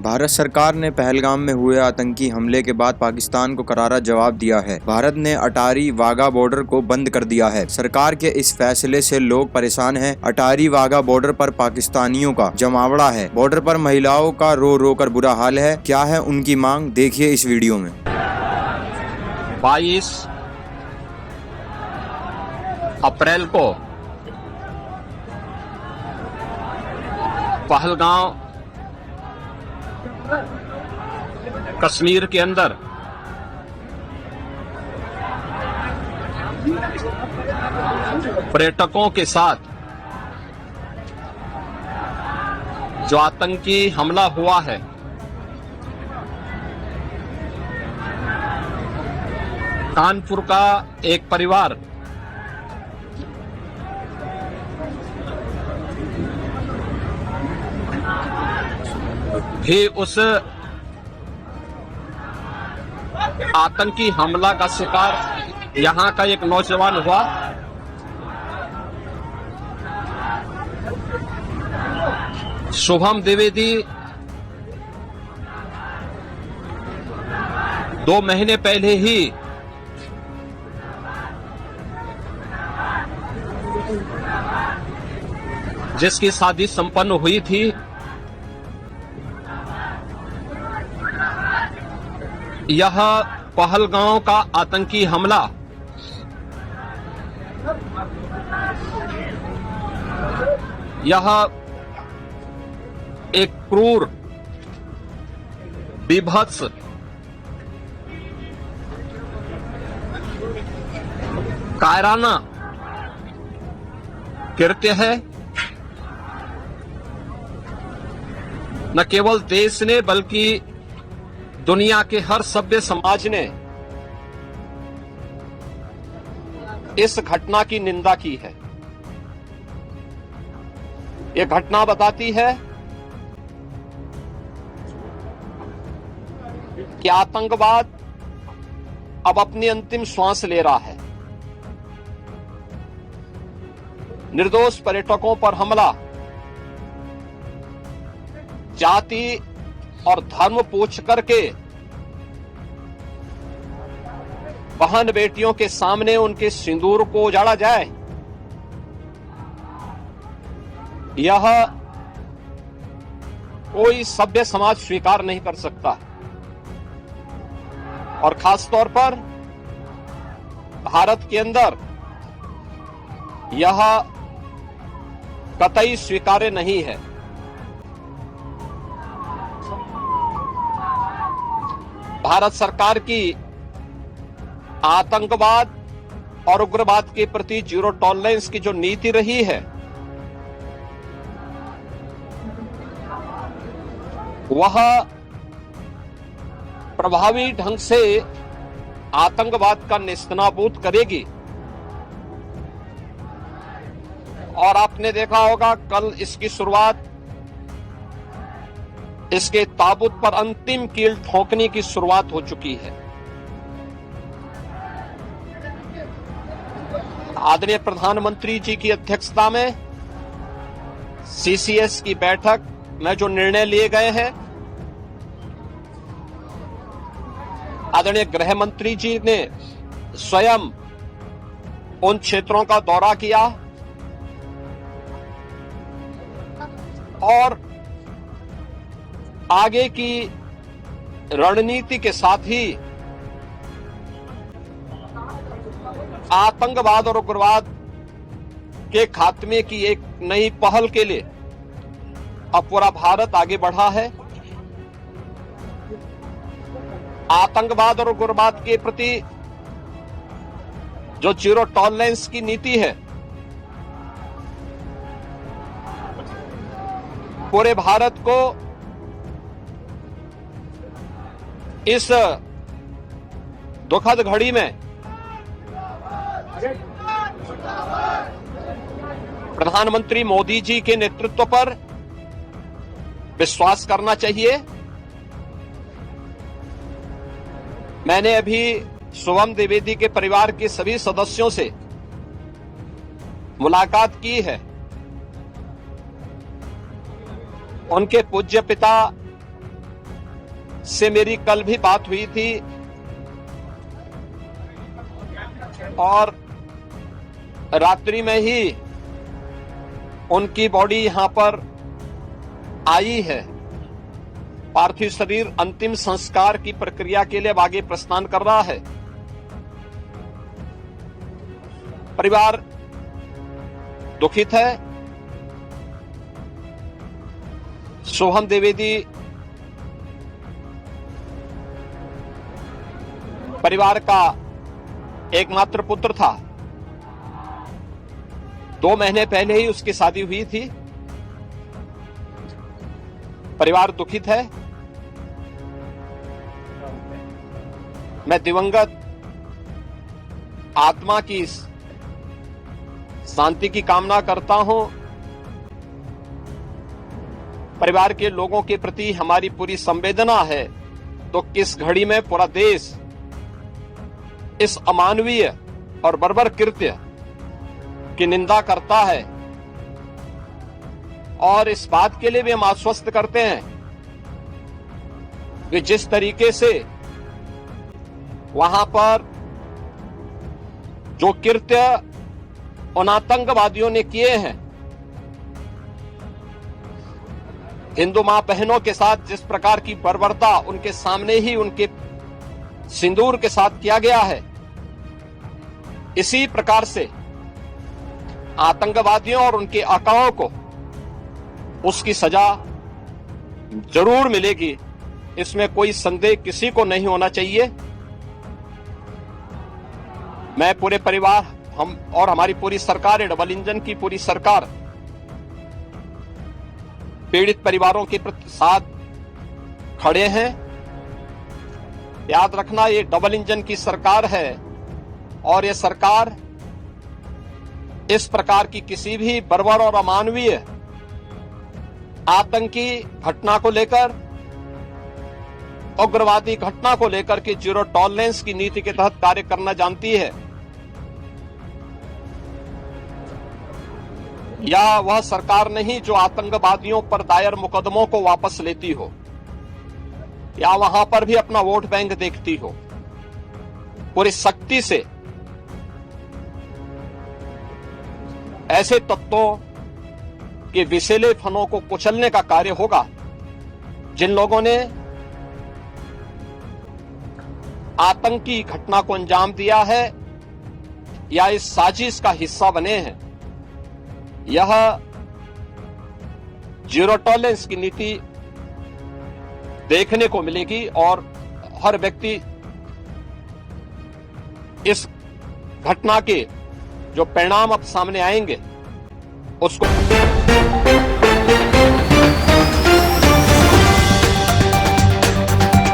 भारत सरकार ने पहलगाम में हुए आतंकी हमले के बाद पाकिस्तान को करारा जवाब दिया है। भारत ने अटारी वाघा बॉर्डर को बंद कर दिया है। सरकार के इस फैसले से लोग परेशान हैं। अटारी वाघा बॉर्डर पर पाकिस्तानियों का जमावड़ा है। बॉर्डर पर महिलाओं का रो रो कर बुरा हाल है। क्या है उनकी मांग, देखिए इस वीडियो में। 22 अप्रैल को पहलगाम कश्मीर के अंदर पर्यटकों के साथ जो आतंकी हमला हुआ है, कानपुर का एक परिवार भी उस आतंकी हमला का शिकार यहां का एक नौजवान हुआ। शुभम द्विवेदी 2 महीने पहले ही जिसकी शादी संपन्न हुई थी, यह पहलगांव का आतंकी हमला यह एक क्रूर, बीभत्स, कायराना कृत्य है। न केवल देश ने बल्कि दुनिया के हर सभ्य समाज ने इस घटना की निंदा की है। यह घटना बताती है कि आतंकवाद अब अपनी अंतिम श्वास ले रहा है। निर्दोष पर्यटकों पर हमला जाति और धर्म पूछ करके बहन बेटियों के सामने उनके सिंदूर को उजाड़ा जाए, यह कोई सभ्य समाज स्वीकार नहीं कर सकता। और खास तौर पर भारत के अंदर यह कतई स्वीकार्य नहीं है। भारत सरकार की आतंकवाद और उग्रवाद के प्रति जीरो टॉलरेंस की जो नीति रही है, वह प्रभावी ढंग से आतंकवाद का नेस्तनाबूद करेगी। और आपने देखा होगा, कल इसकी शुरुआत, इसके ताबूत पर अंतिम कील ठोकने की शुरुआत हो चुकी है। आदरणीय प्रधानमंत्री जी की अध्यक्षता में सीसीएस की बैठक में जो निर्णय लिए गए हैं, आदरणीय गृह मंत्री जी ने स्वयं उन क्षेत्रों का दौरा किया और आगे की रणनीति के साथ ही आतंकवाद और उग्रवाद के खात्मे की एक नई पहल के लिए अब पूरा भारत आगे बढ़ा है। आतंकवाद और उग्रवाद के प्रति जो जीरो टॉलरेंस की नीति है, पूरे भारत को इस दुखद घड़ी में प्रधानमंत्री मोदी जी के नेतृत्व पर विश्वास करना चाहिए। मैंने अभी शुभम द्विवेदी के परिवार के सभी सदस्यों से मुलाकात की है। उनके पूज्य पिता से मेरी कल भी बात हुई थी और रात्रि में ही उनकी बॉडी यहां पर आई है। पार्थिव शरीर अंतिम संस्कार की प्रक्रिया के लिए अब आगे प्रस्थान कर रहा है। परिवार दुखित है। सोहम द्विवेदी परिवार का एकमात्र पुत्र था। 2 महीने पहले ही उसकी शादी हुई थी। परिवार दुखित है। मैं दिवंगत आत्मा की शांति की कामना करता हूं। परिवार के लोगों के प्रति हमारी पूरी संवेदना है। तो किस घड़ी में पूरा देश इस अमानवीय और बर्बर कृत्य की निंदा करता है और इस बात के लिए भी हम आश्वस्त करते हैं कि जिस तरीके से वहां पर जो कृत्य उन आतंकवादियों ने किए हैं, हिंदू मां बहनों के साथ जिस प्रकार की बर्बरता उनके सामने ही उनके सिंदूर के साथ किया गया है, इसी प्रकार से आतंकवादियों और उनके आकाओं को उसकी सजा जरूर मिलेगी। इसमें कोई संदेह किसी को नहीं होना चाहिए। मैं पूरे परिवार, हम और हमारी पूरी सरकार, डबल इंजन की पूरी सरकार पीड़ित परिवारों के साथ खड़े हैं। याद रखना, ये डबल इंजन की सरकार है और ये सरकार इस प्रकार की किसी भी बर्बर और अमानवीय आतंकी घटना को लेकर, उग्रवादी घटना को लेकर के जीरो टॉलरेंस की नीति के तहत कार्य करना जानती है। या वह सरकार नहीं जो आतंकवादियों पर दायर मुकदमों को वापस लेती हो या वहां पर भी अपना वोट बैंक देखती हो। पूरी सख्ती से ऐसे तत्वों के विषैले फनों को कुचलने का कार्य होगा जिन लोगों ने आतंकी घटना को अंजाम दिया है या इस साजिश का हिस्सा बने हैं। यह जीरो टॉलरेंस की नीति देखने को मिलेगी और हर व्यक्ति इस घटना के जो परिणाम अब सामने आएंगे उसको